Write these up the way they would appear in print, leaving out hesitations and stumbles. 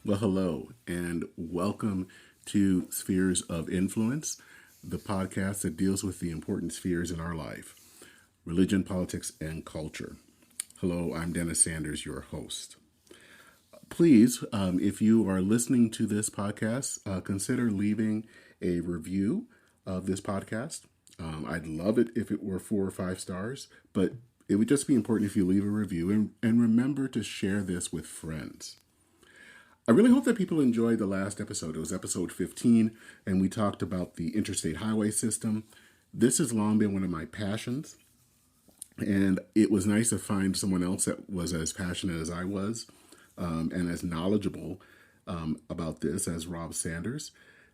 Well, hello, and welcome to Spheres of Influence, the podcast that deals with the important spheres in our life: religion, politics, and culture. Hello, I'm Dennis Sanders, your host. Please, if you are listening to this podcast, consider leaving a review of this podcast. I'd love it if it were 4 or 5 stars, but it would just be important if you leave a review and remember to share this with friends. I really hope that people enjoyed the last episode. It was episode 15, and we talked about the interstate highway system. This has long been one of my passions, and it was nice to find someone else that was as passionate as I was and as knowledgeable about this as Rob Sanders.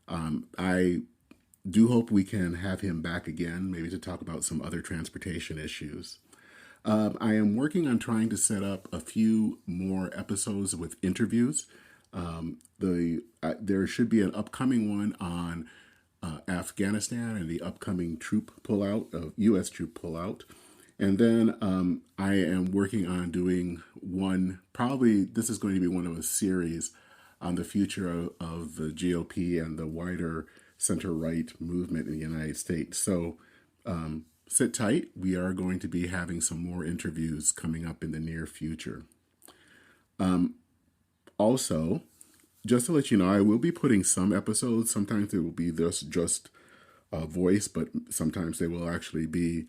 I do hope we can have him back again, maybe to talk about some other transportation issues. I am working on trying to set up a few more episodes with interviews. There should be an upcoming one on Afghanistan and the upcoming troop pullout of U.S. troop pullout, and then I am working on doing one. Probably this is going to be one of a series on the future of the GOP and the wider center-right movement in the United States. So sit tight. We are going to be having some more interviews coming up in the near future. Also, just to let you know, I will be putting some episodes. Sometimes it will be just a voice, but sometimes they will actually be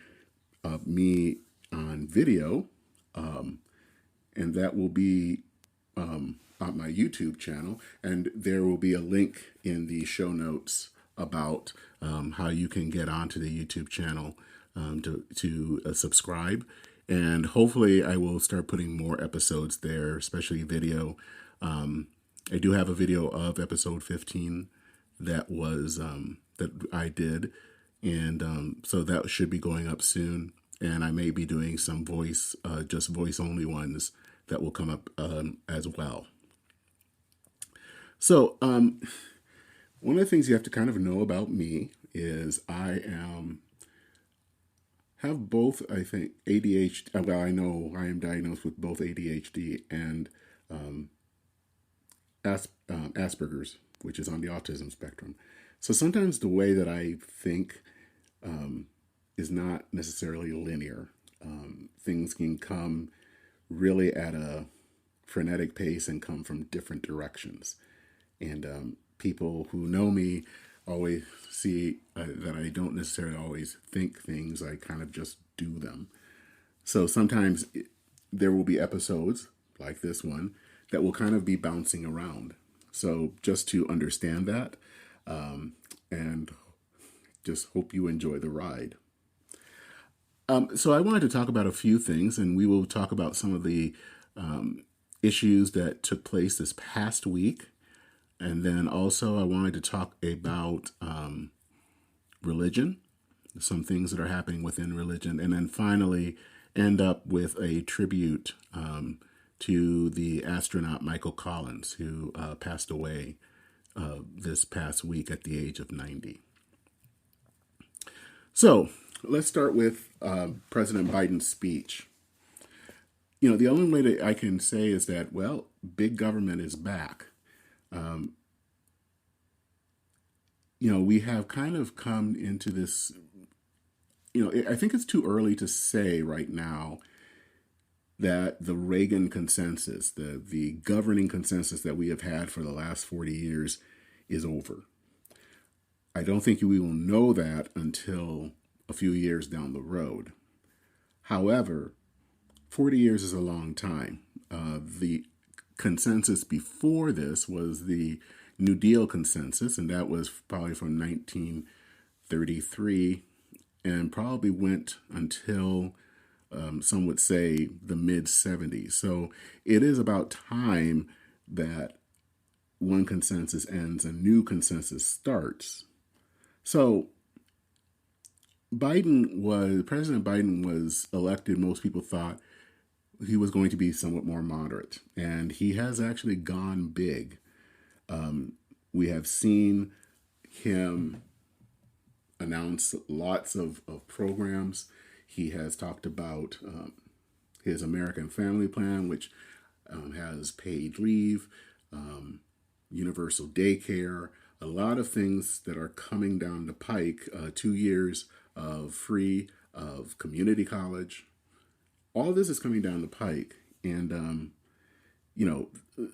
me on video, and that will be on my YouTube channel. And there will be a link in the show notes about how you can get onto the YouTube channel to subscribe. And hopefully I will start putting more episodes there, especially video. I do have a video of episode 15 that was that I did, and so that should be going up soon. And I may be doing some just voice only ones that will come up as well. So one of the things you have to kind of know about me is I have both, I think, ADHD. Well, I know I am diagnosed with both ADHD and Aspergers, which is on the autism spectrum. So sometimes the way that I think is not necessarily linear. Things can come really at a frenetic pace and come from different directions. And people who know me always see that I don't necessarily always think things, I kind of just do them. So sometimes there will be episodes like this one that will kind of be bouncing around. So just to understand that, and just hope you enjoy the ride. So I wanted to talk about a few things, and we will talk about some of the issues that took place this past week. And then also I wanted to talk about religion, some things that are happening within religion. And then finally end up with a tribute to the astronaut Michael Collins, who passed away this past week at the age of 90. So let's start with President Biden's speech. You know, the only way that I can say is that, well, big government is back. You know, we have kind of come into this, I think it's too early to say right now that the Reagan consensus, the governing consensus that we have had for the last 40 years is over. I don't think we will know that until a few years down the road. However, 40 years is a long time. The consensus before this was the New Deal consensus, and that was probably from 1933 and probably went until some would say the mid-70s. So it is about time that one consensus ends, a new consensus starts. So President Biden was elected. Most people thought he was going to be somewhat more moderate, and he has actually gone big. We have seen him announce lots of programs. He has talked about his American Family Plan, which has paid leave. universal daycare, a lot of things that are coming down the pike, 2 years of free, of community college. All of this is coming down the pike. And,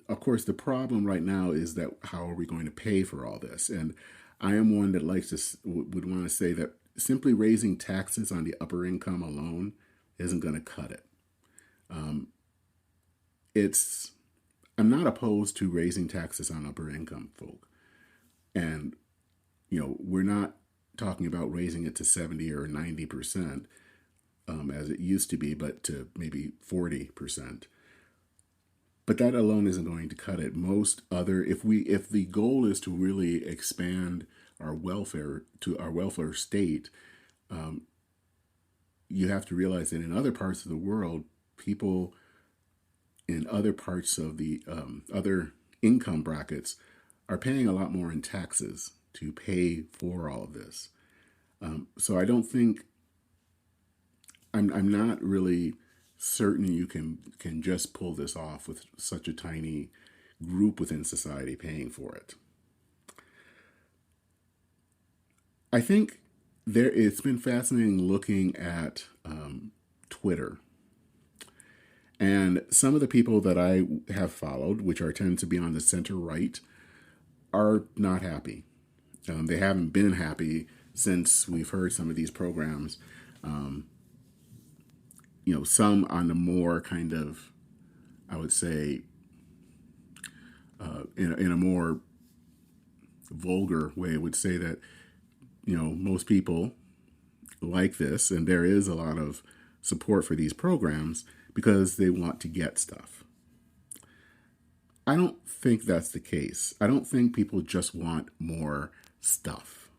of course, the problem right now is that how are we going to pay for all this? And I am one that would want to say that simply raising taxes on the upper income alone isn't going to cut it. I'm not opposed to raising taxes on upper income folk. And, we're not talking about raising it to 70 or 90%, as it used to be, but to maybe 40%. But that alone isn't going to cut it. If the goal is to really expand our welfare state, you have to realize that in other parts of the world, people in other parts of the other income brackets are paying a lot more in taxes to pay for all of this. So I don't think, I'm not really certain you can just pull this off with such a tiny group within society paying for it. I think it's been fascinating looking at Twitter. And some of the people that I have followed, which tend to be on the center right, are not happy. They haven't been happy since we've heard some of these programs. Some on the more kind of, I would say, in a more vulgar way, would say that, most people like this, and there is a lot of support for these programs because they want to get stuff. I don't think that's the case. I don't think people just want more stuff.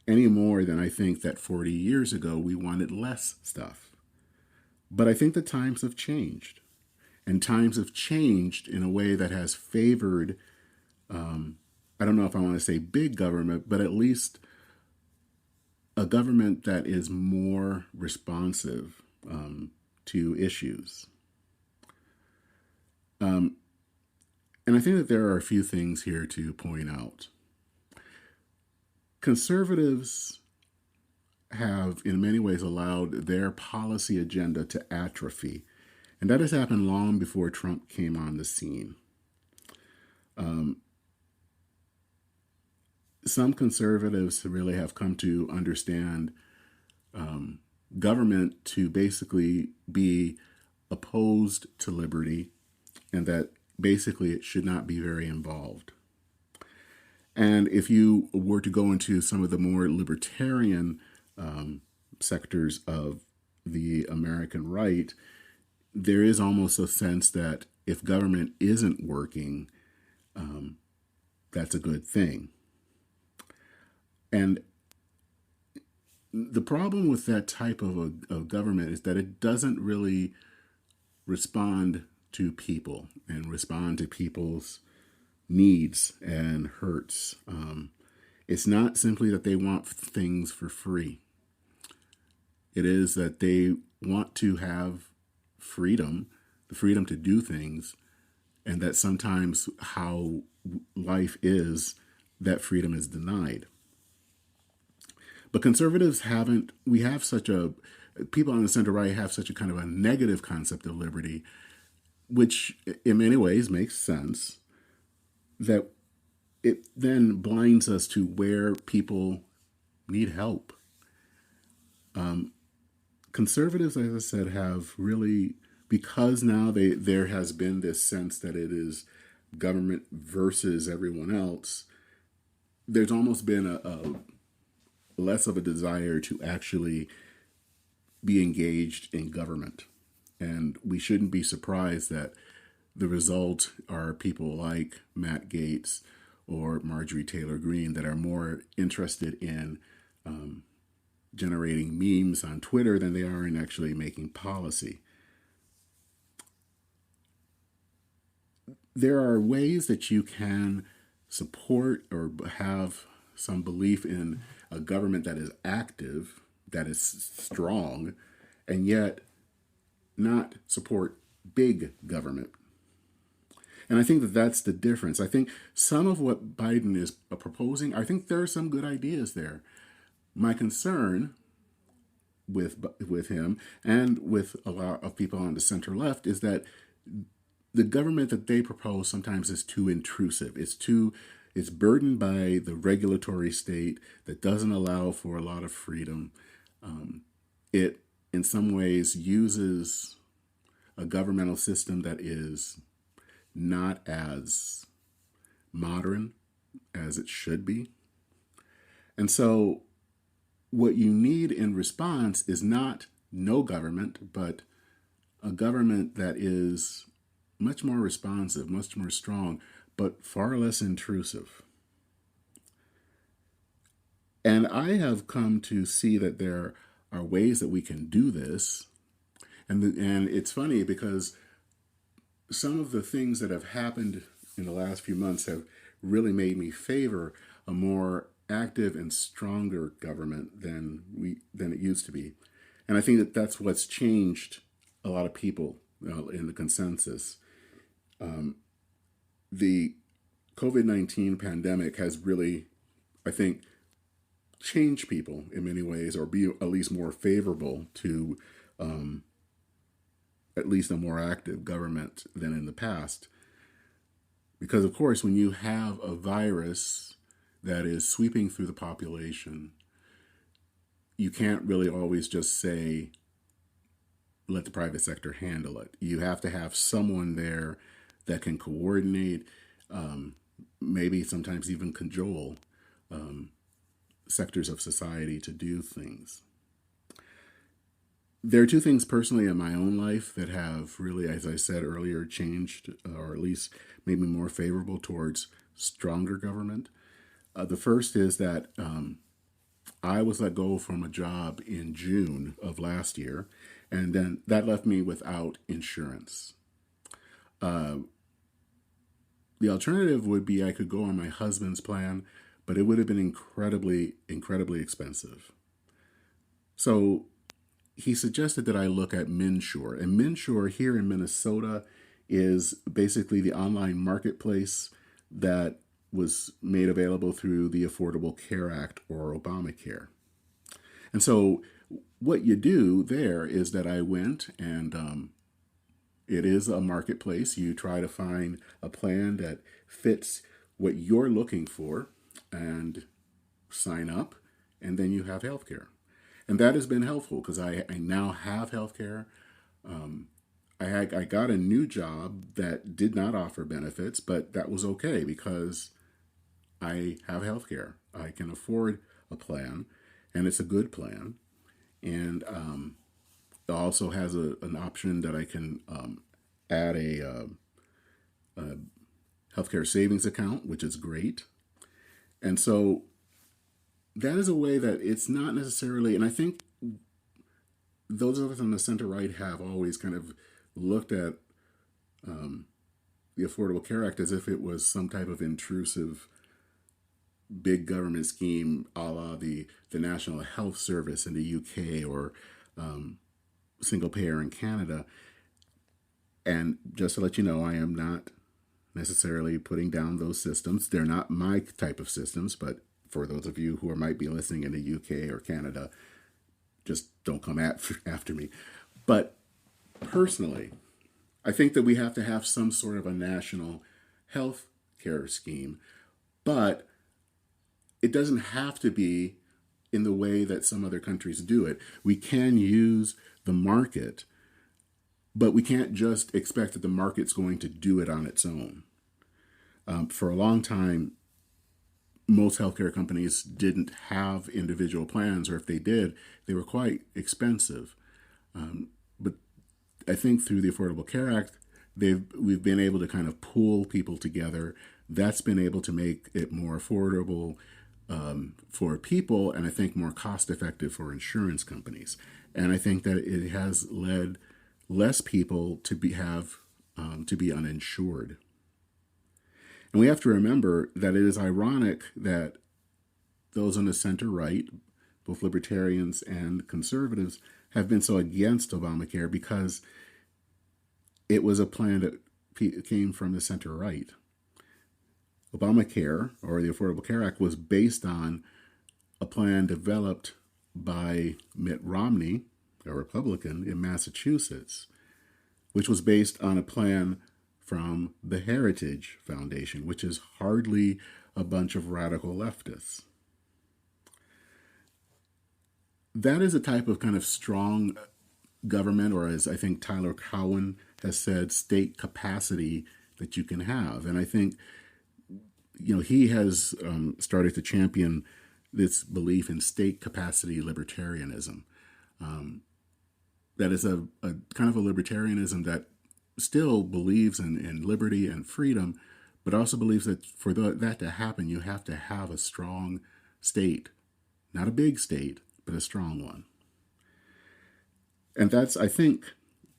Any more than I think that 40 years ago we wanted less stuff. But I think the times have changed. And times have changed in a way that has favored, I don't know if I want to say big government, but at least a government that is more responsive to issues. And I think that there are a few things here to point out. Conservatives have, in many ways, allowed their policy agenda to atrophy. And that has happened long before Trump came on the scene. Some conservatives really have come to understand government to basically be opposed to liberty, and that basically it should not be very involved. And if you were to go into some of the more libertarian sectors of the American right, there is almost a sense that if government isn't working, that's a good thing. And the problem with that type of government is that it doesn't really respond to people and respond to people's needs and hurts. It's not simply that they want things for free. It is that they want to have freedom, the freedom to do things, and that sometimes how life is, that freedom is denied. But conservatives people on the center right have such a kind of a negative concept of liberty, which in many ways makes sense, that it then blinds us to where people need help. Conservatives, as I said, have really, because now there has been this sense that it is government versus everyone else, there's almost been a less of a desire to actually be engaged in government. And we shouldn't be surprised that the result are people like Matt Gaetz or Marjorie Taylor Greene that are more interested in generating memes on Twitter than they are in actually making policy. There are ways that you can support or have some belief in a government that is active, that is strong, and yet not support big government. And I think that that's the difference. I think some of what Biden is proposing, I think there are some good ideas there. My concern with him and with a lot of people on the center left is that the government that they propose sometimes is too intrusive. It's burdened by the regulatory state that doesn't allow for a lot of freedom. It, in some ways, uses a governmental system that is not as modern as it should be. And so what you need in response is not no government, but a government that is much more responsive, much more strong, but far less intrusive. And I have come to see that there are ways that we can do this. And it's funny because some of the things that have happened in the last few months have really made me favor a more active and stronger government than it used to be. And I think that that's what's changed a lot of people in the consensus. The COVID-19 pandemic has really, I think, changed people in many ways, or be at least more favorable to at least a more active government than in the past. Because, of course, when you have a virus that is sweeping through the population, you can't really always just say, let the private sector handle it. You have to have someone there that can coordinate, maybe sometimes even cajole sectors of society to do things. There are two things personally in my own life that have really, as I said earlier, changed, or at least made me more favorable towards stronger government. The first is that I was let go from a job in June of last year, and then that left me without insurance. The alternative would be I could go on my husband's plan, but it would have been incredibly, incredibly expensive. So he suggested that I look at MNsure. And MNsure here in Minnesota is basically the online marketplace that was made available through the Affordable Care Act, or Obamacare. And so what you do there is that I went, and it is a marketplace. You try to find a plan that fits what you're looking for and sign up, and then you have health care. And that has been helpful because I now have health care. I got a new job that did not offer benefits, but that was okay because I have health care. I can afford a plan, and it's a good plan. And it also has an option that I can add a healthcare savings account, which is great. And so that is a way that it's not necessarily, and I think those of us on the center right have always kind of looked at the Affordable Care Act as if it was some type of intrusive big government scheme, a la the National Health Service in the UK, or single payer in Canada. And just to let you know, I am not necessarily putting down those systems. They're not my type of systems, but for those of you who might be listening in the UK or Canada, just don't come after me. But personally, I think that we have to have some sort of a national health care scheme, but it doesn't have to be in the way that some other countries do it. We can use the market, but we can't just expect that the market's going to do it on its own. For a long time, most healthcare companies didn't have individual plans, or if they did, they were quite expensive. But I think through the Affordable Care Act, we've been able to kind of pool people together. That's been able to make it more affordable for people, and I think more cost-effective for insurance companies. And I think that it has led less people to be uninsured. And we have to remember that it is ironic that those on the center right, both libertarians and conservatives, have been so against Obamacare, because it was a plan that came from the center right. Obamacare, or the Affordable Care Act, was based on a plan developed by Mitt Romney, a Republican, in Massachusetts, which was based on a plan from the Heritage Foundation, which is hardly a bunch of radical leftists. That is a type of kind of strong government, or as I think Tyler Cowen has said, state capacity that you can have. And I think, he has started to champion this belief in state capacity libertarianism. That is a kind of a libertarianism that still believes in liberty and freedom, but also believes that for that to happen, you have to have a strong state, not a big state, but a strong one. And that's, I think,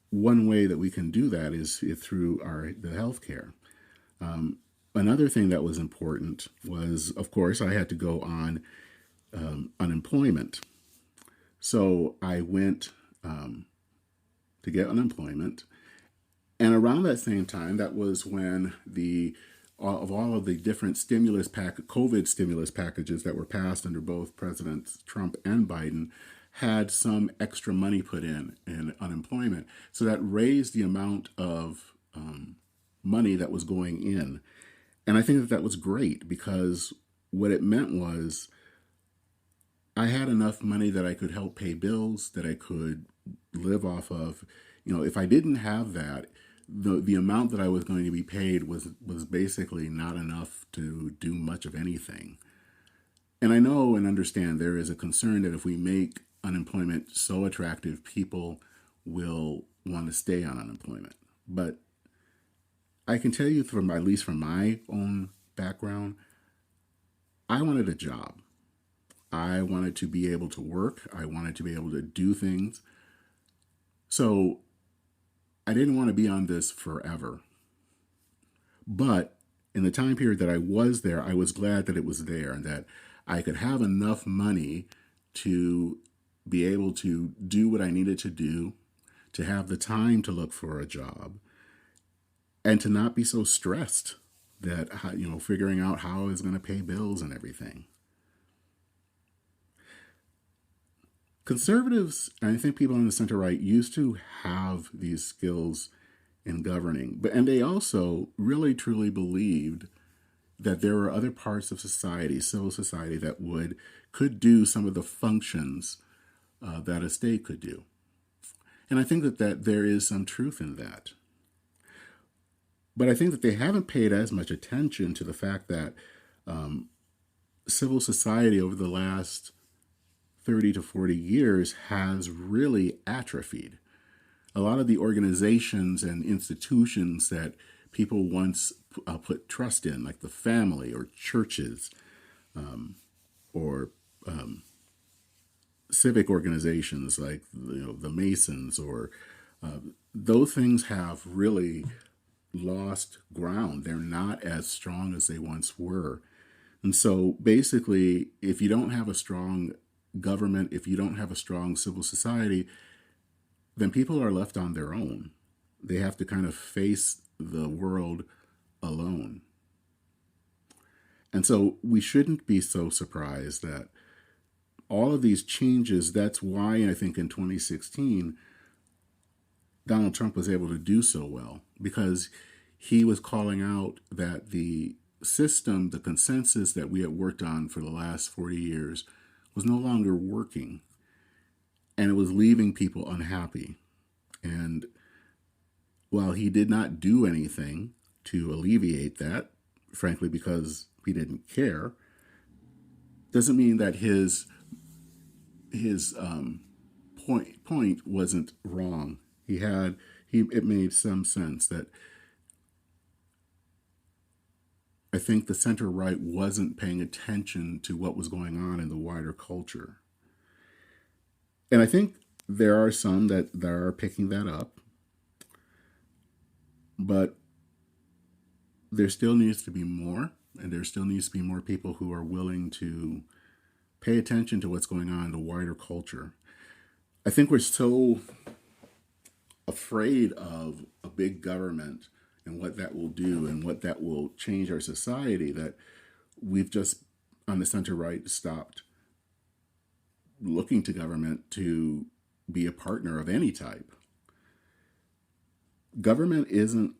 one way that we can do that is through the healthcare. Another thing that was important was, of course, I had to go on unemployment. So I went to get unemployment. And around that same time, that was when all of the different COVID stimulus packages that were passed under both Presidents Trump and Biden had some extra money put in unemployment. So that raised the amount of money that was going in. And I think that was great, because what it meant was I had enough money that I could help pay bills, that I could live off of. If I didn't have that, the amount that I was going to be paid was basically not enough to do much of anything. And I know and understand there is a concern that if we make unemployment so attractive, people will want to stay on unemployment. But I can tell you, at least from my own background, I wanted a job. I wanted to be able to work. I wanted to be able to do things. So I didn't want to be on this forever. But in the time period that I was there, I was glad that it was there and that I could have enough money to be able to do what I needed to do, to have the time to look for a job, and to not be so stressed that, figuring out how I was going to pay bills and everything. Conservatives, and I think people on the center right, used to have these skills in governing, and they also really truly believed that there were other parts of society, civil society, that could do some of the functions that a state could do. And I think that there is some truth in that. But I think that they haven't paid as much attention to the fact that civil society over the last 30 to 40 years has really atrophied. A lot of the organizations and institutions that people once put trust in, like the family or churches or civic organizations like the Masons, or those things have really lost ground. They're not as strong as they once were. And so basically, if you don't have a strong government, if you don't have a strong civil society, then people are left on their own. They have to kind of face the world alone. And so we shouldn't be so surprised that all of these changes, that's why I think in 2016, Donald Trump was able to do so well, because he was calling out that the system, the consensus that we had worked on for the last 40 years was no longer working, and it was leaving people unhappy. And while he did not do anything to alleviate that, frankly, because he didn't care, doesn't mean that his point wasn't wrong. It made some sense that I think the center right wasn't paying attention to what was going on in the wider culture. And I think there are some that are picking that up, but there still needs to be more, and there still needs to be more people who are willing to pay attention to what's going on in the wider culture. I think we're so afraid of a big government and what that will do and what that will change our society, that we've just, on the center right, stopped looking to government to be a partner of any type. Government isn't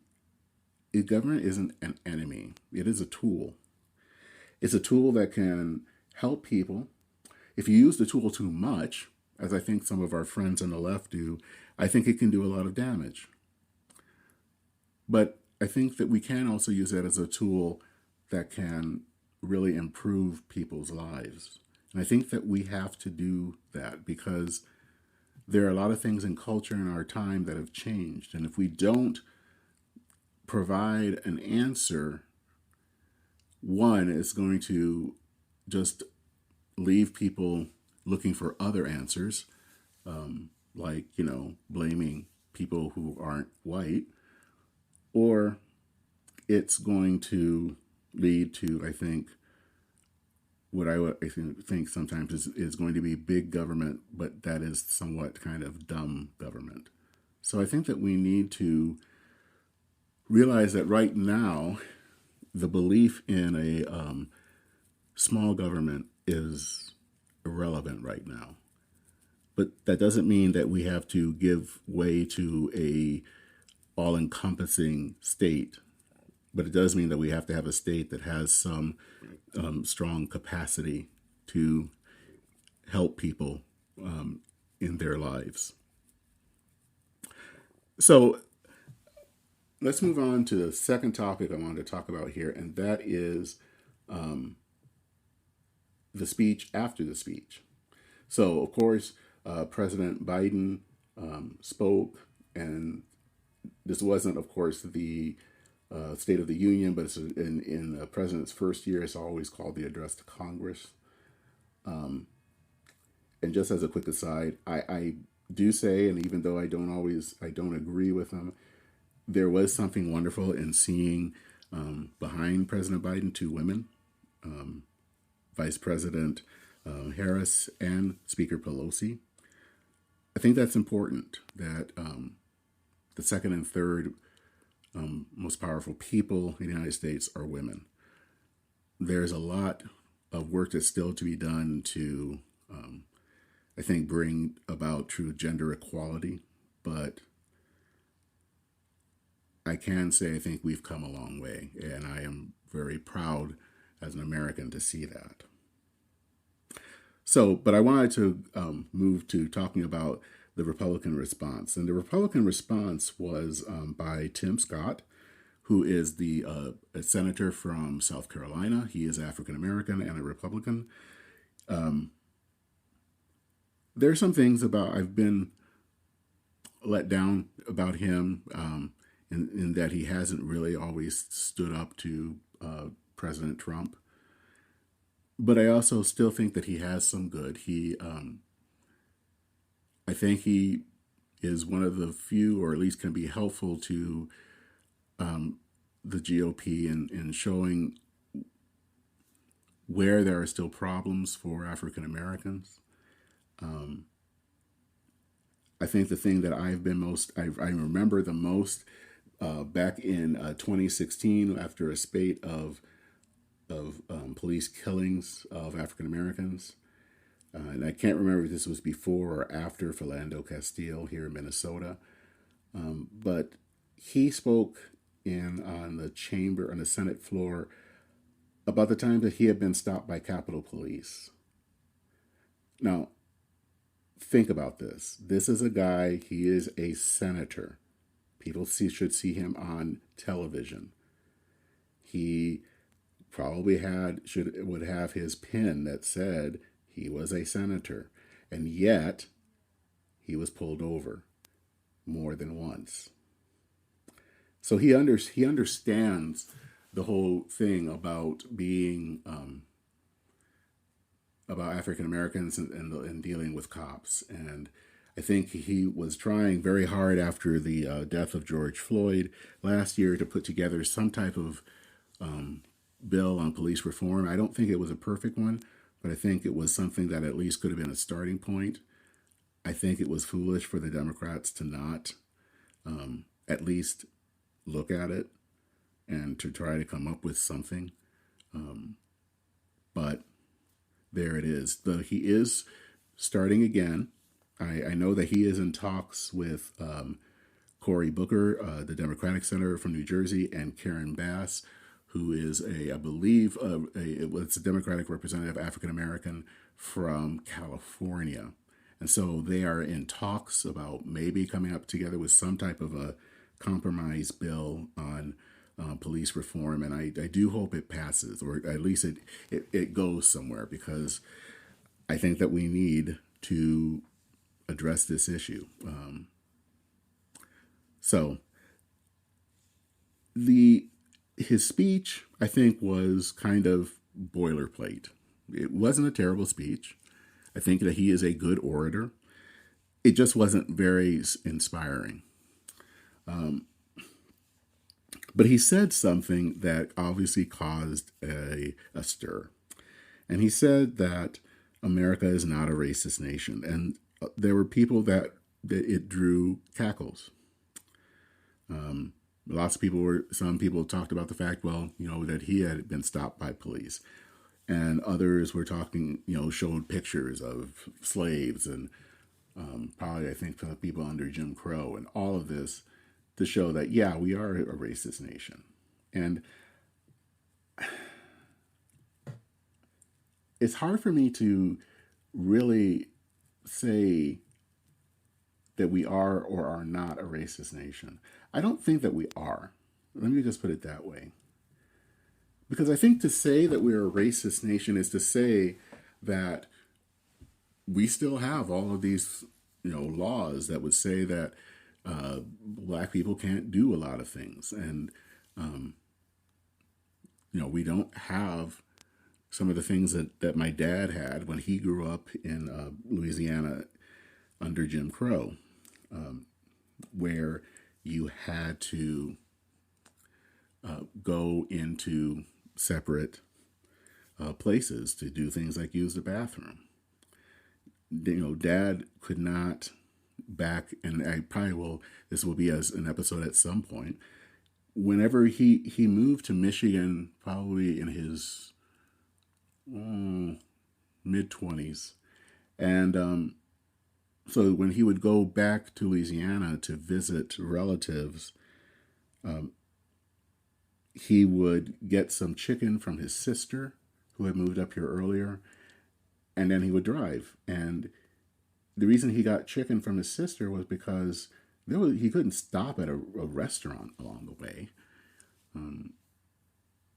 an enemy. It is a tool. It's a tool that can help people. If you use the tool too much, as I think some of our friends on the left do, I think it can do a lot of damage. But I think that we can also use that as a tool that can really improve people's lives. And I think that we have to do that because there are a lot of things in culture in our time that have changed. And if we don't provide an answer, one is going to just leave people looking for other answers, like, blaming people who aren't white, or it's going to lead to, I think, what I think sometimes is going to be big government, but that is somewhat kind of dumb government. So I think that we need to realize that right now, the belief in a small government is irrelevant right now. But that doesn't mean that we have to give way to a all-encompassing state. But it does mean that we have to have a state that has some strong capacity to help people in their lives. So let's move on to the second topic I wanted to talk about here, and that is the speech after the speech. So, of course, President Biden spoke, and this wasn't, of course, the State of the Union, but it's in the president's first year. It's always called the Address to Congress. And just as a quick aside, I do say, and even though I don't agree with him, there was something wonderful in seeing behind President Biden two women, Vice President Harris and Speaker Pelosi. I think that's important, that the second and third most powerful people in the United States are women. There's a lot of work that's still to be done to, I think, bring about true gender equality, but I can say I think we've come a long way, and I am very proud as an American to see that. So, but I wanted to move to talking about the Republican response. And the Republican response was by Tim Scott, who is a senator from South Carolina. He is African-American and a Republican. There are some things I've been let down about him in that he hasn't really always stood up to President Trump. But I also still think that he has some good. I think he is one of the few, or at least can be helpful to the GOP in showing where there are still problems for African Americans. I think the thing that I've been I remember the most back in 2016, after a spate of police killings of African Americans. And I can't remember if this was before or after Philando Castile here in Minnesota. But he spoke on the Senate floor about the time that he had been stopped by Capitol Police. Now, think about this. This is a guy, he is a senator. People should see him on television. He probably would have his pin that said he was a senator, and yet he was pulled over more than once. So he understands the whole thing about being about African Americans and dealing with cops. And I think he was trying very hard after the death of George Floyd last year to put together some type of bill on police reform. I don't think it was a perfect one, but I think it was something that at least could have been a starting point. I think it was foolish for the Democrats to not at least look at it. and to try to come up with something. But there it is. He is starting again. I know that he is in talks with Cory Booker, the Democratic Senator from New Jersey, and Karen Bass, who is I believe, it's a Democratic representative, African American from California. And so they are in talks about maybe coming up together with some type of a compromise bill on police reform. And I do hope it passes, or at least it goes somewhere, because I think that we need to address this issue. So his speech, I think, was kind of boilerplate. It wasn't a terrible speech. I think that he is a good orator. It just wasn't very inspiring. But he said something that obviously caused a stir. And he said that America is not a racist nation. And there were people that it drew cackles. Some people talked about the fact, that he had been stopped by police. And others were talking, showed pictures of slaves and probably, I think, for the people under Jim Crow and all of this to show that, yeah, we are a racist nation. And it's hard for me to really say that we are or are not a racist nation. I don't think that we are. Let me just put it that way. Because I think to say that we're a racist nation is to say that we still have all of these, laws that would say that black people can't do a lot of things. And, we don't have some of the things that my dad had when he grew up in Louisiana under Jim Crow, where you had to go into separate places to do things like use the bathroom. Dad could not and I probably will, this will be as an episode at some point, whenever he moved to Michigan, probably in his mid-20s. And so when he would go back to Louisiana to visit relatives, he would get some chicken from his sister, who had moved up here earlier, and then he would drive. And the reason he got chicken from his sister was because he couldn't stop at a restaurant along the way.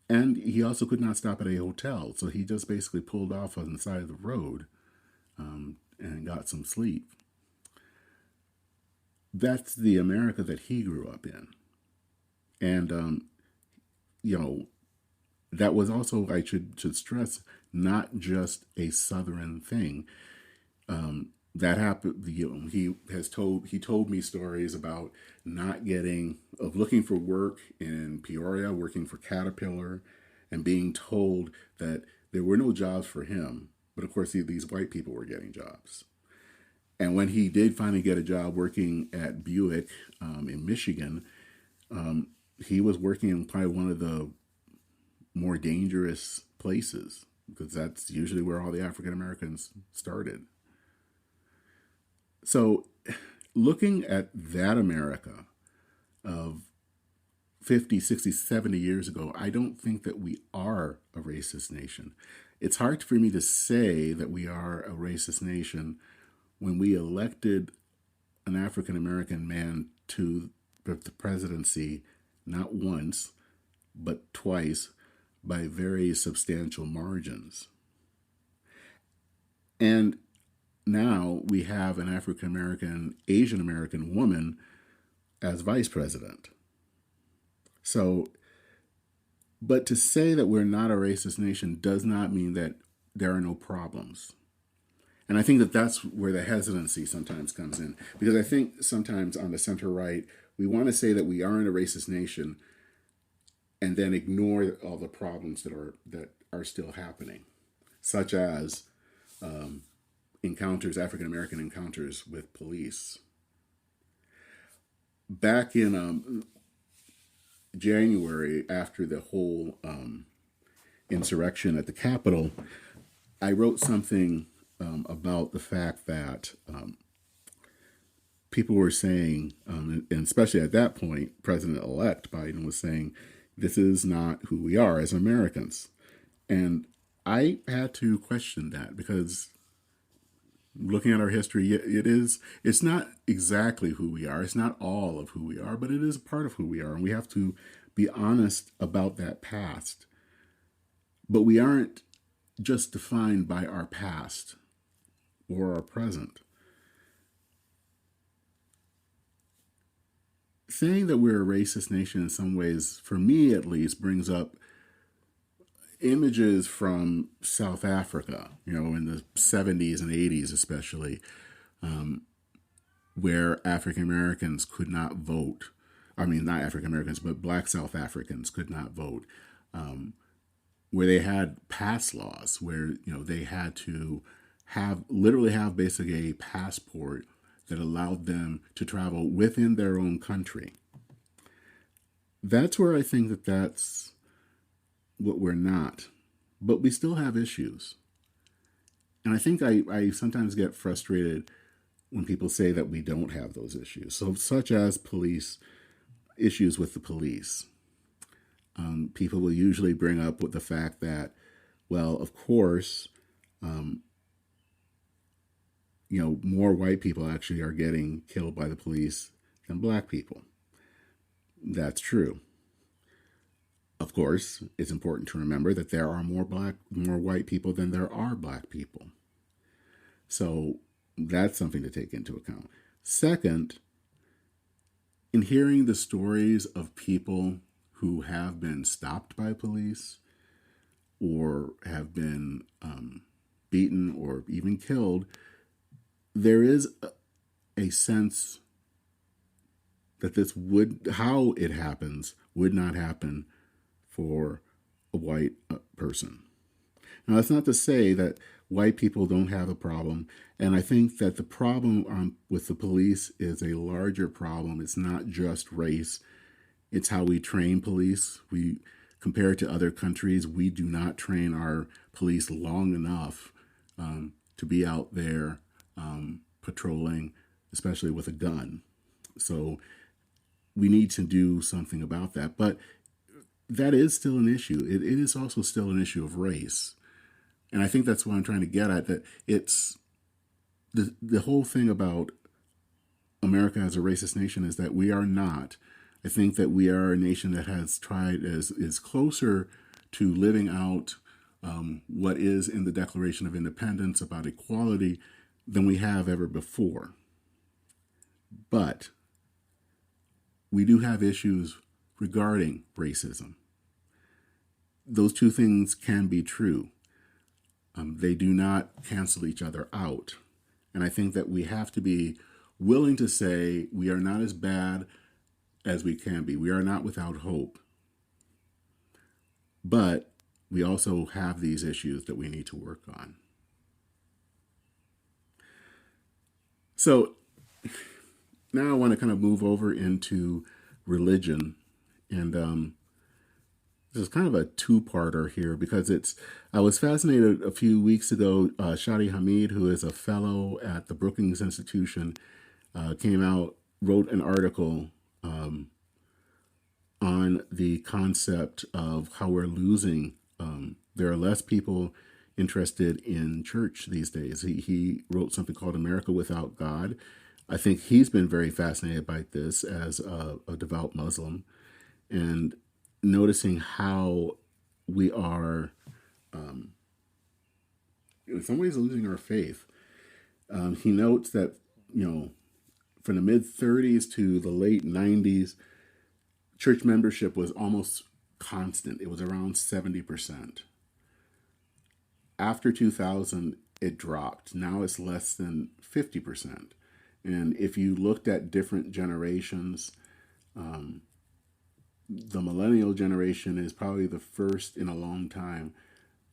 And he also could not stop at a hotel. So he just basically pulled off on the side of the road and got some sleep. That's the America that he grew up in. And, that was also, I should stress, not just a Southern thing. That happened. He told me stories about looking for work in Peoria, working for Caterpillar, and being told that there were no jobs for him. But of course, these white people were getting jobs. And when he did finally get a job working at Buick in Michigan, he was working in probably one of the more dangerous places, because that's usually where all the African Americans started. So looking at that America of 50, 60, 70 years ago, I don't think that we are a racist nation. It's hard for me to say that we are a racist nation when we elected an African American man to the presidency not once, but twice, by very substantial margins. And now we have an African American, Asian American woman as vice president. So, but to say that we're not a racist nation does not mean that there are no problems. And I think that that's where the hesitancy sometimes comes in. Because I think sometimes on the center right, we want to say that we aren't a racist nation and then ignore all the problems that are still happening, such as African American encounters with police. Back in January, after the whole insurrection at the Capitol, I wrote something about the fact that people were saying, and especially at that point, President-elect Biden was saying, this is not who we are as Americans. And I had to question that because looking at our history, it's not exactly who we are. It's not all of who we are, but it is a part of who we are. And we have to be honest about that past. But we aren't just defined by our past or our present. Saying that we're a racist nation in some ways, for me at least, brings up images from South Africa, in the 70s and 80s especially, where African Americans could not vote. I mean, not African Americans, but Black South Africans could not vote. Where they had pass laws where, they had to literally have basically a passport that allowed them to travel within their own country. That's where I think that that's what we're not. But we still have issues. And I think I sometimes get frustrated when people say that we don't have those issues. So such as issues with the police. People will usually bring up with the fact that, well, of course, more white people actually are getting killed by the police than black people. That's true. Of course, it's important to remember that there are more white people than there are black people. So that's something to take into account. Second, in hearing the stories of people who have been stopped by police or have been beaten or even killed, there is a sense that how it happens would not happen for a white person. Now, that's not to say that white people don't have a problem. And I think that the problem with the police is a larger problem. It's not just race. It's how we train police. Compared to other countries, we do not train our police long enough to be out there patrolling, especially with a gun. So we need to do something about that. But that is still an issue. It is also still an issue of race. And I think that's what I'm trying to get at, that it's the whole thing about America as a racist nation is that we are not. I think that we are a nation that has tried, is closer to living out what is in the Declaration of Independence about equality than we have ever before. But we do have issues regarding racism. Those two things can be true. They do not cancel each other out. And I think that we have to be willing to say we are not as bad as we can be. We are not without hope. But we also have these issues that we need to work on. So now I want to kind of move over into religion. And this is kind of a two-parter here because I was fascinated a few weeks ago. Shadi Hamid, who is a fellow at the Brookings Institution, wrote an article on the concept of how we're losing. There are less people interested in church these days. He wrote something called America Without God. I think he's been very fascinated by this as a devout Muslim, and noticing how we are, in some ways, losing our faith. He notes that, from the mid-30s to the late 90s, church membership was almost constant. It was around 70%. After 2000, it dropped. Now it's less than 50%. And if you looked at different generations, the millennial generation is probably the first in a long time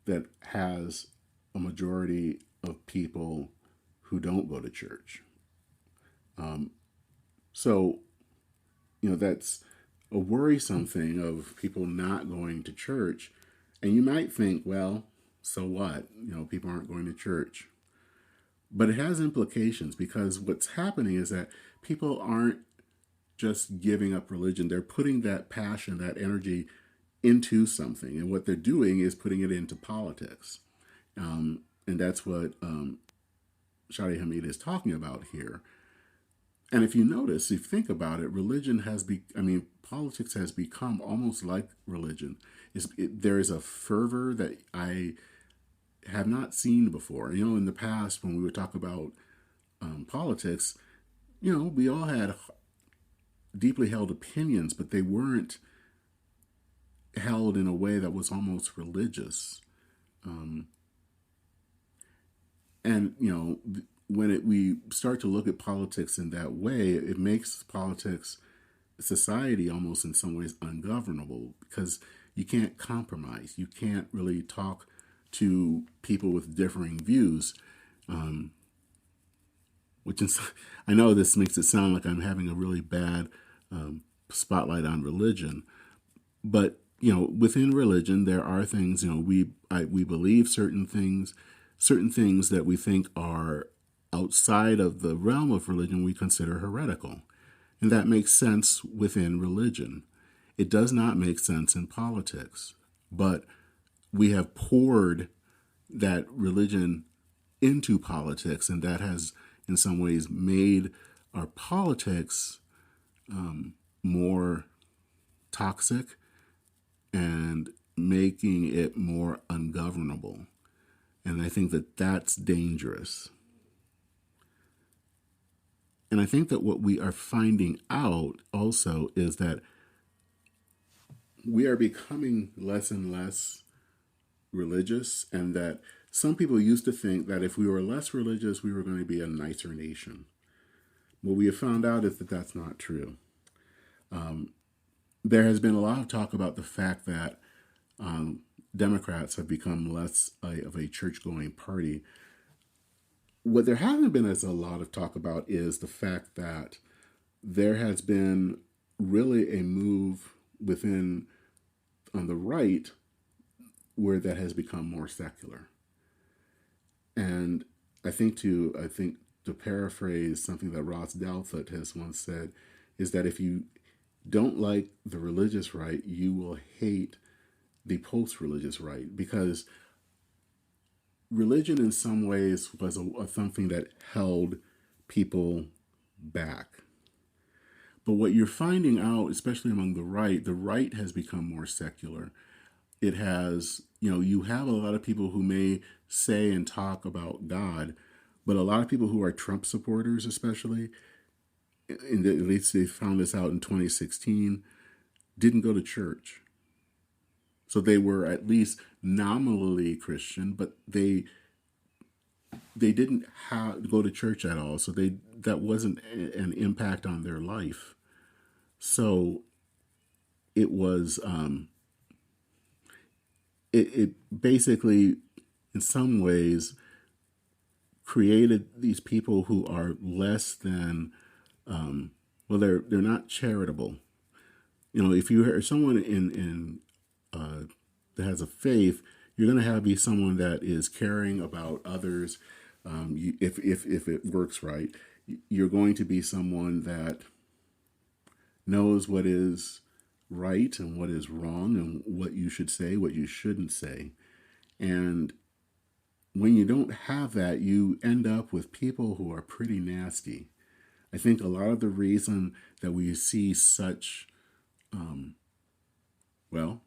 that has a majority of people who don't go to church. So, that's a worrisome thing of people not going to church. And you might think, well, so what? People aren't going to church. But it has implications, because what's happening is that people aren't just giving up religion. They're putting that passion, that energy into something. And what they're doing is putting it into politics. And that's what Shadi Hamid is talking about here. And if you notice, if you think about it, politics has become almost like religion. There is a fervor that I have not seen before. In the past, when we would talk about politics, we all had deeply held opinions, but they weren't held in a way that was almost religious. And when we start to look at politics in that way, it makes society almost in some ways ungovernable, because you can't compromise. You can't really talk to people with differing views, I know this makes it sound like I'm having a really bad spotlight on religion, but within religion there are things. We believe certain things that we think are outside of the realm of religion we consider heretical, and that makes sense within religion. It does not make sense in politics, but we have poured that religion into politics, and that has in some ways made our politics more toxic and making it more ungovernable. And I think that that's dangerous. And I think that what we are finding out also is that we are becoming less and less religious, and that some people used to think that if we were less religious, we were going to be a nicer nation. What we have found out is that that's not true. There has been a lot of talk about the fact that Democrats have become less of a church-going party. What there hasn't been as a lot of talk about is the fact that there has been really a move within on the right where that has become more secular. And I think to paraphrase something that Ross Douthat has once said, is that if you don't like the religious right, you will hate the post-religious right, because religion in some ways was something that held people back. But what you're finding out, especially among the right has become more secular. It has, you have a lot of people who may say and talk about God, but a lot of people who are Trump supporters, especially, at least they found this out in 2016, didn't go to church. So they were at least nominally Christian, but they didn't go to church at all. So that wasn't an impact on their life. So it was, it basically, in some ways, created these people who are less than, they're not charitable. If you are someone that has a faith, you're going to be someone that is caring about others. If it works right, you're going to be someone that knows what is right and what is wrong, and what you should say, what you shouldn't say. And when you don't have that, you end up with people who are pretty nasty. I think a lot of the reason that we see such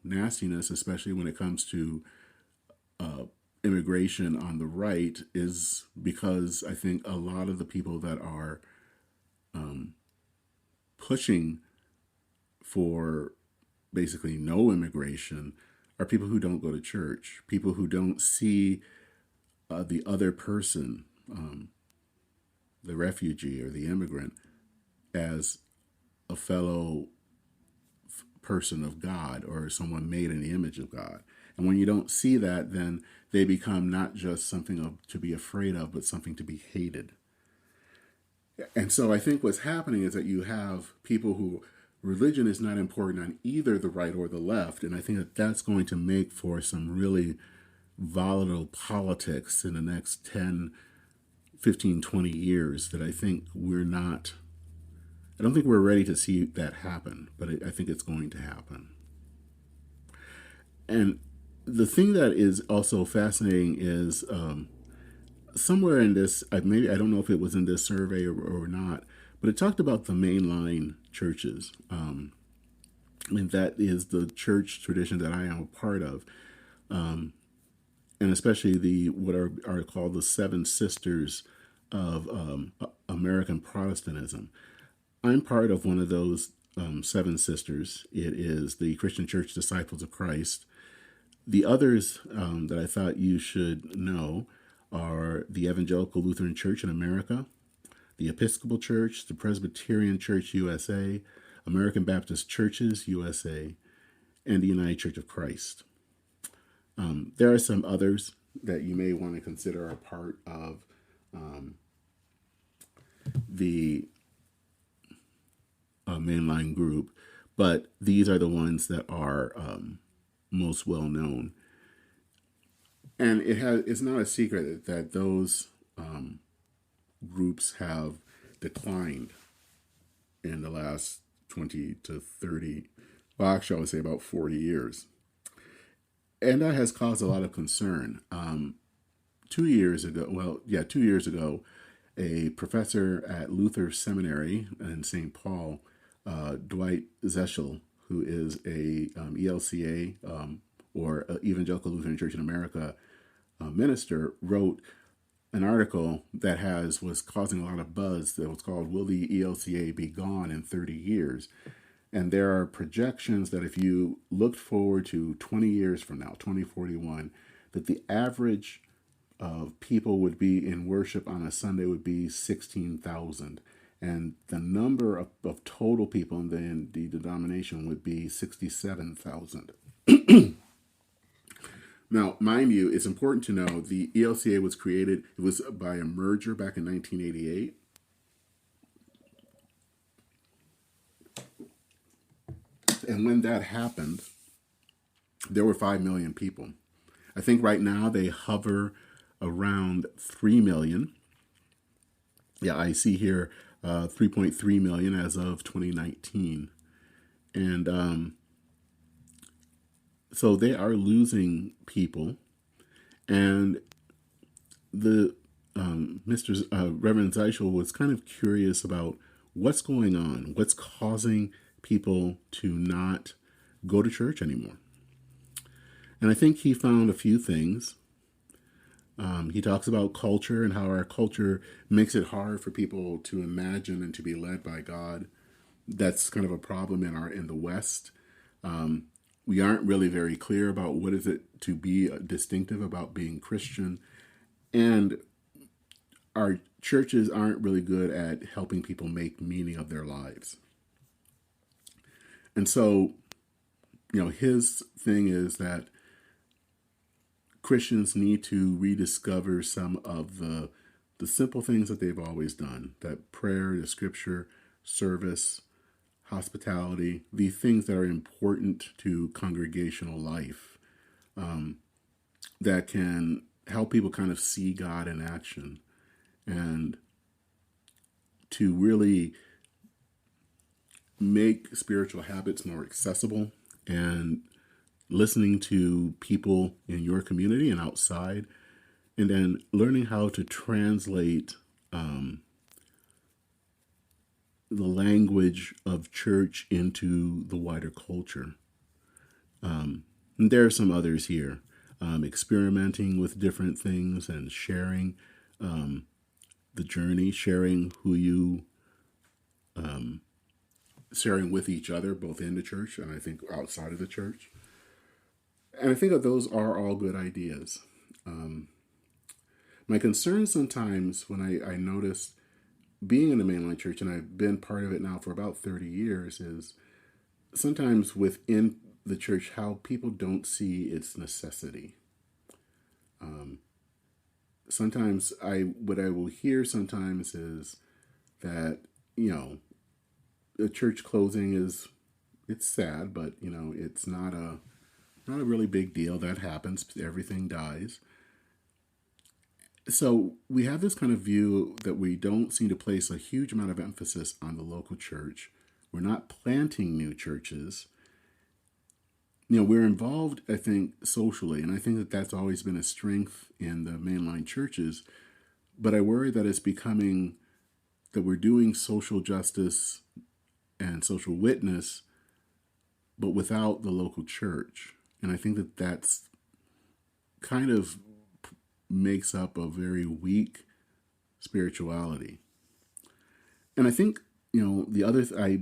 nastiness, especially when it comes to immigration on the right, is because I think a lot of the people that are pushing for basically no immigration are people who don't go to church, people who don't see the other person, the refugee or the immigrant, as a fellow person of God or someone made in the image of God. And when you don't see that, then they become not just something to be afraid of, but something to be hated. And so I think what's happening is that you have people who religion is not important on either the right or the left. And I think that that's going to make for some really volatile politics in the next 10, 15, 20 years that I think I don't think we're ready to see that happen, but I think it's going to happen. And the thing that is also fascinating is somewhere in this, maybe I don't know if it was in this survey or not, but it talked about the mainline churches. And that is the church tradition that I am a part of. And especially what are called the Seven Sisters of American Protestantism. I'm part of one of those seven sisters. It is the Christian Church Disciples of Christ. The others that I thought you should know are the Evangelical Lutheran Church in America, the Episcopal Church, the Presbyterian Church USA, American Baptist Churches USA, and the United Church of Christ. There are some others that you may want to consider are part of the mainline group, but these are the ones that are most well known. And it's not a secret that those groups have declined in the last 20 to 30, well, actually I would say about 40 years. And that has caused a lot of concern. 2 years ago, a professor at Luther Seminary in St. Paul, Dwight Zeschel, who is a ELCA or Evangelical Lutheran Church in America minister, wrote an article that was causing a lot of buzz that was called, "Will the ELCA be gone in 30 years?" And there are projections that if you looked forward to 20 years from now, 2041, that the average of people would be in worship on a Sunday would be 16,000. And the number of total people in the denomination would be 67,000. Now, mind you, it's important to know the ELCA was created, it was by a merger back in 1988. And when that happened, there were 5 million people. I think right now they hover around 3 million. Yeah, I see here 3.3 million as of 2019. And so they are losing people. And the Reverend Zeichel was kind of curious about what's going on, what's causing people to not go to church anymore. And I think he found a few things. He talks about culture and how our culture makes it hard for people to imagine and to be led by God. That's kind of a problem in the West. We aren't really very clear about what is it to be distinctive about being Christian. And our churches aren't really good at helping people make meaning of their lives. And so, his thing is that Christians need to rediscover some of the simple things that they've always done, that prayer, the scripture, service, hospitality, the things that are important to congregational life, that can help people kind of see God in action and to really make spiritual habits more accessible, and listening to people in your community and outside, and then learning how to translate the language of church into the wider culture. And there are some others here, experimenting with different things and sharing the journey, sharing sharing with each other, both in the church and I think outside of the church. And I think that those are all good ideas. My concern sometimes when I notice being in the mainline church, and I've been part of it now for about 30 years, is sometimes within the church how people don't see its necessity. Sometimes what I will hear sometimes is that, a church closing it's sad, but it's not a really big deal. That happens. Everything dies. So we have this kind of view that we don't seem to place a huge amount of emphasis on the local church. We're not planting new churches. We're involved, I think, socially, and I think that that's always been a strength in the mainline churches. But I worry that it's becoming that we're doing social justice and social witness, but without the local church. And I think that that's kind of makes up a very weak spirituality. And I think, the other, I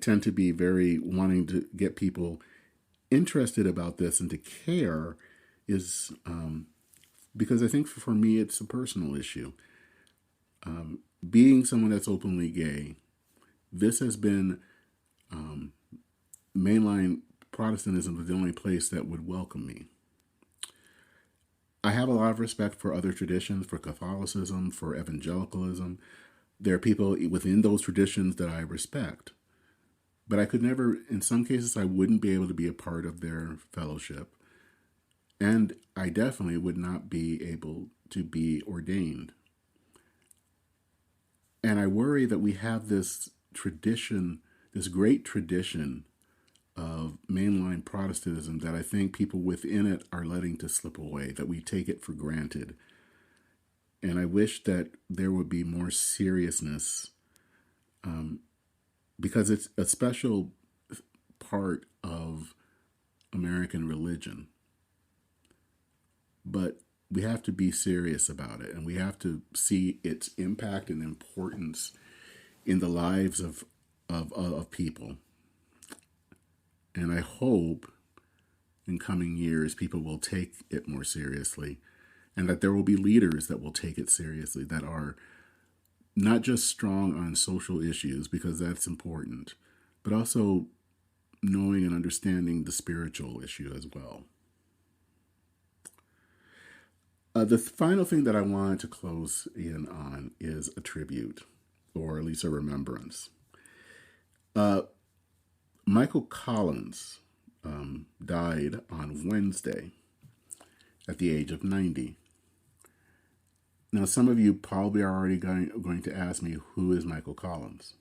tend to be very wanting to get people interested about this and to care is because I think for me, it's a personal issue. Being someone that's openly gay, this has been mainline Protestantism was the only place that would welcome me. I have a lot of respect for other traditions, for Catholicism, for evangelicalism. There are people within those traditions that I respect. But I could never, in some cases, I wouldn't be able to be a part of their fellowship. And I definitely would not be able to be ordained. And I worry that we have this tradition, this great tradition of mainline Protestantism that I think people within it are letting to slip away, that we take it for granted. And I wish that there would be more seriousness because it's a special part of American religion. But we have to be serious about it, and we have to see its impact and importance in the lives of people. And I hope in coming years people will take it more seriously, and that there will be leaders that will take it seriously, that are not just strong on social issues, because that's important, but also knowing and understanding the spiritual issue as well. The final thing that I wanted to close in on is a tribute, or at least a remembrance. Michael Collins died on Wednesday at the age of 90. Now, some of you probably are already going to ask me, who is Michael Collins?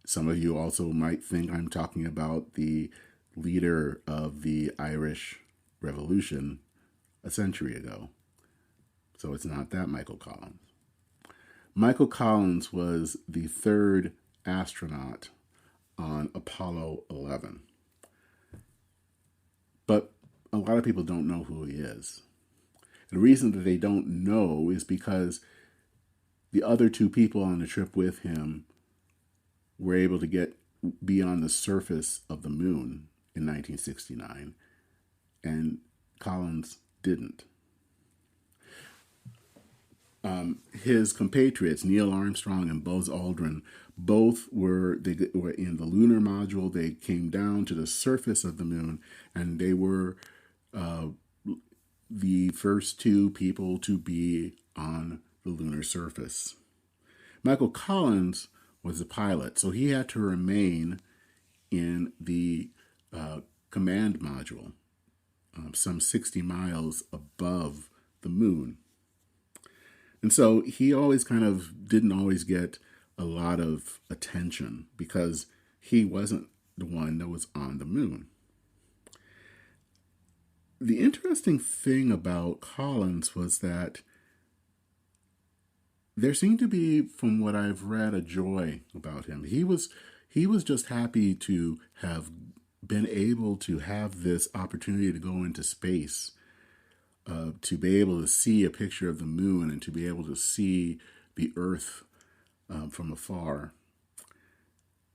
Some of you also might think I'm talking about the leader of the Irish Revolution a century ago. So it's not that Michael Collins. Michael Collins was the third astronaut on Apollo 11. But a lot of people don't know who he is. The reason that they don't know is because the other two people on the trip with him were able to be on the surface of the moon in 1969, and Collins didn't. His compatriots, Neil Armstrong and Buzz Aldrin, both were in the lunar module. They came down to the surface of the moon, and they were the first two people to be on the lunar surface. Michael Collins was a pilot, so he had to remain in the command module, some 60 miles above the moon. And so he always didn't always get a lot of attention because he wasn't the one that was on the moon. The interesting thing about Collins was that there seemed to be, from what I've read, a joy about him. He was just happy to have been able to have this opportunity to go into space, to be able to see a picture of the moon and to be able to see the Earth from afar.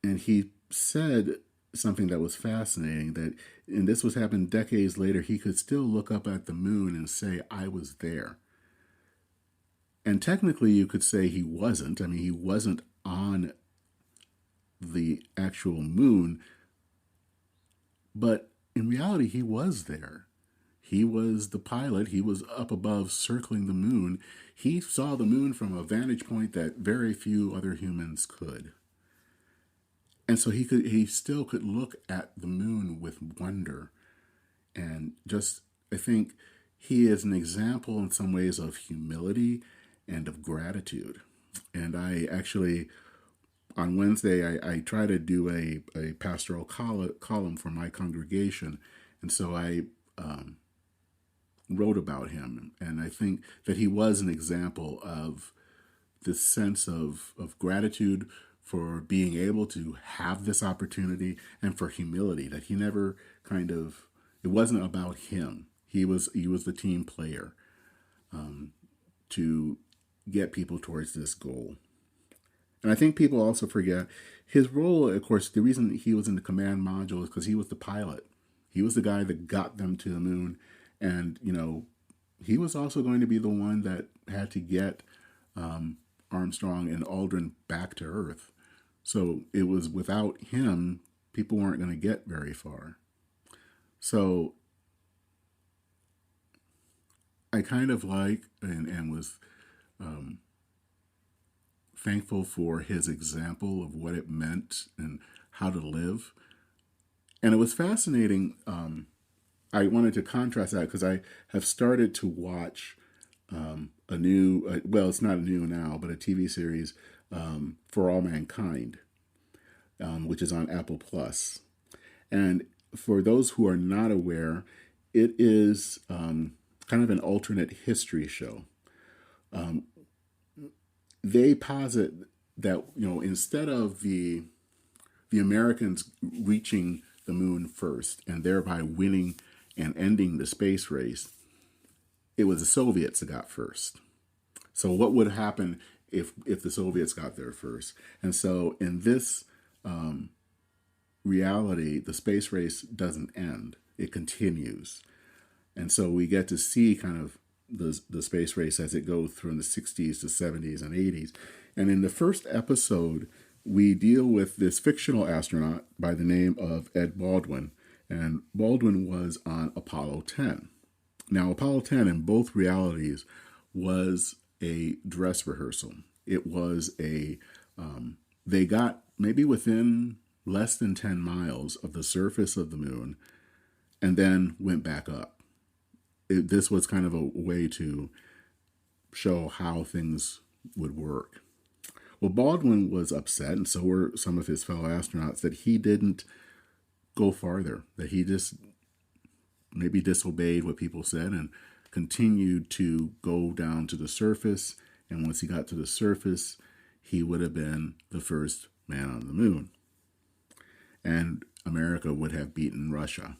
And he said something that was fascinating, and this was happened decades later, he could still look up at the moon and say, I was there. And technically you could say he wasn't. I mean, he wasn't on the actual moon, but in reality, he was there. He was the pilot. He was up above circling the moon. He saw the moon from a vantage point that very few other humans could. And so he still could look at the moon with wonder. And just, I think he is an example in some ways of humility and of gratitude. And I actually, on Wednesday, I try to do a pastoral column for my congregation. And so I wrote about him. And I think that he was an example of this sense of gratitude for being able to have this opportunity, and for humility, that he never it wasn't about him. He was the team player to get people towards this goal. And I think people also forget his role. Of course, the reason he was in the command module is because he was the pilot. He was the guy that got them to the moon. And, he was also going to be the one that had to get Armstrong and Aldrin back to Earth. So it was without him, people weren't going to get very far. So I kind of like and was thankful for his example of what it meant and how to live. And it was fascinating. I wanted to contrast that because I have started to watch a new, well, it's not new now, but a TV series, For All Mankind, which is on Apple Plus. And for those who are not aware, it is kind of an alternate history show. They posit that, instead of the Americans reaching the moon first and thereby winning and ending the space race, it was the Soviets that got first. So what would happen if the Soviets got there first? And so in this reality, the space race doesn't end. It continues. And so we get to see kind of the space race as it goes through in the 60s to 70s and 80s. And in the first episode, we deal with this fictional astronaut by the name of Ed Baldwin. And Baldwin was on Apollo 10. Now, Apollo 10 in both realities was a dress rehearsal. It was they got maybe within less than 10 miles of the surface of the moon and then went back up. This was kind of a way to show how things would work. Well, Baldwin was upset, and so were some of his fellow astronauts, that he didn't go farther, that he just maybe disobeyed what people said and continued to go down to the surface. And once he got to the surface, he would have been the first man on the moon. And America would have beaten Russia.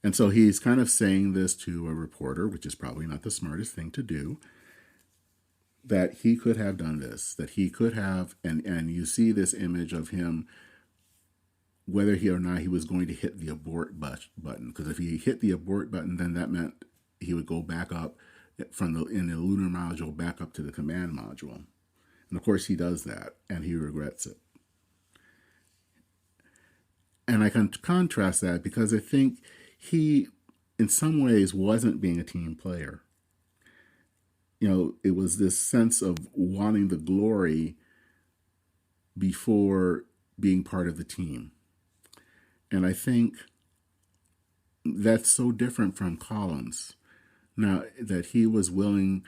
And so he's kind of saying this to a reporter, which is probably not the smartest thing to do, that he could have done this, that he could have, and you see this image of him, whether he or not he was going to hit the abort button. Because if he hit the abort button, then that meant he would go back up in the lunar module back up to the command module. And of course he does that, and he regrets it. And I can contrast that because I think he, in some ways, wasn't being a team player. It was this sense of wanting the glory before being part of the team. And I think that's so different from Collins. Now, that he wasn't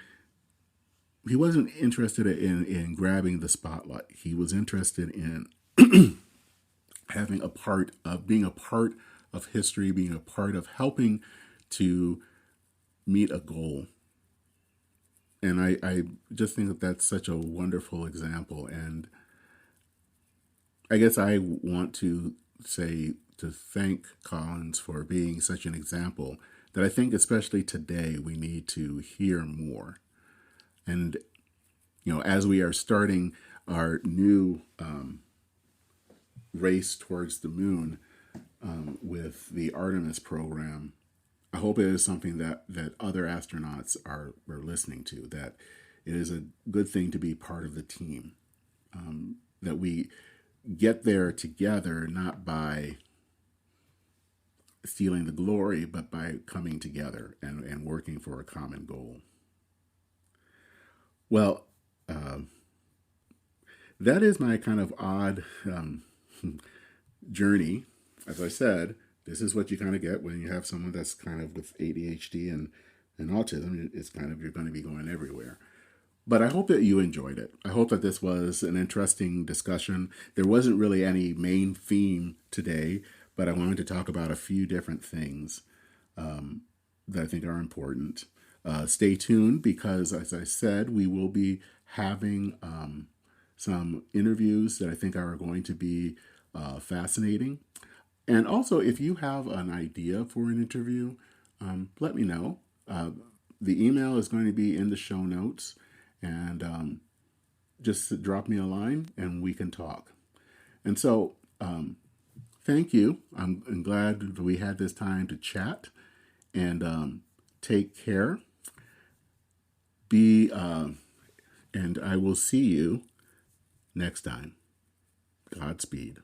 interested in grabbing the spotlight. He was interested in being a part of history, being a part of helping to meet a goal. And I just think that that's such a wonderful example. And I guess I want to thank Collins for being such an example that I think especially today we need to hear more. And, as we are starting our new race towards the moon with the Artemis program, I hope it is something that other astronauts are listening to, that it is a good thing to be part of the team, that we get there together, not by stealing the glory, but by coming together and working for a common goal. Well, that is my kind of odd journey. As I said, this is what you kind of get when you have someone that's kind of with ADHD and autism. It's kind of, you're going to be going everywhere. But I hope that you enjoyed it. I hope that this was an interesting discussion. There wasn't really any main theme today, but I wanted to talk about a few different things that I think are important. Stay tuned because, as I said, we will be having some interviews that I think are going to be fascinating. And also, if you have an idea for an interview, let me know. The email is going to be in the show notes. And just drop me a line and we can talk. And so, thank you. I'm glad we had this time to chat. And take care. And I will see you next time. Godspeed.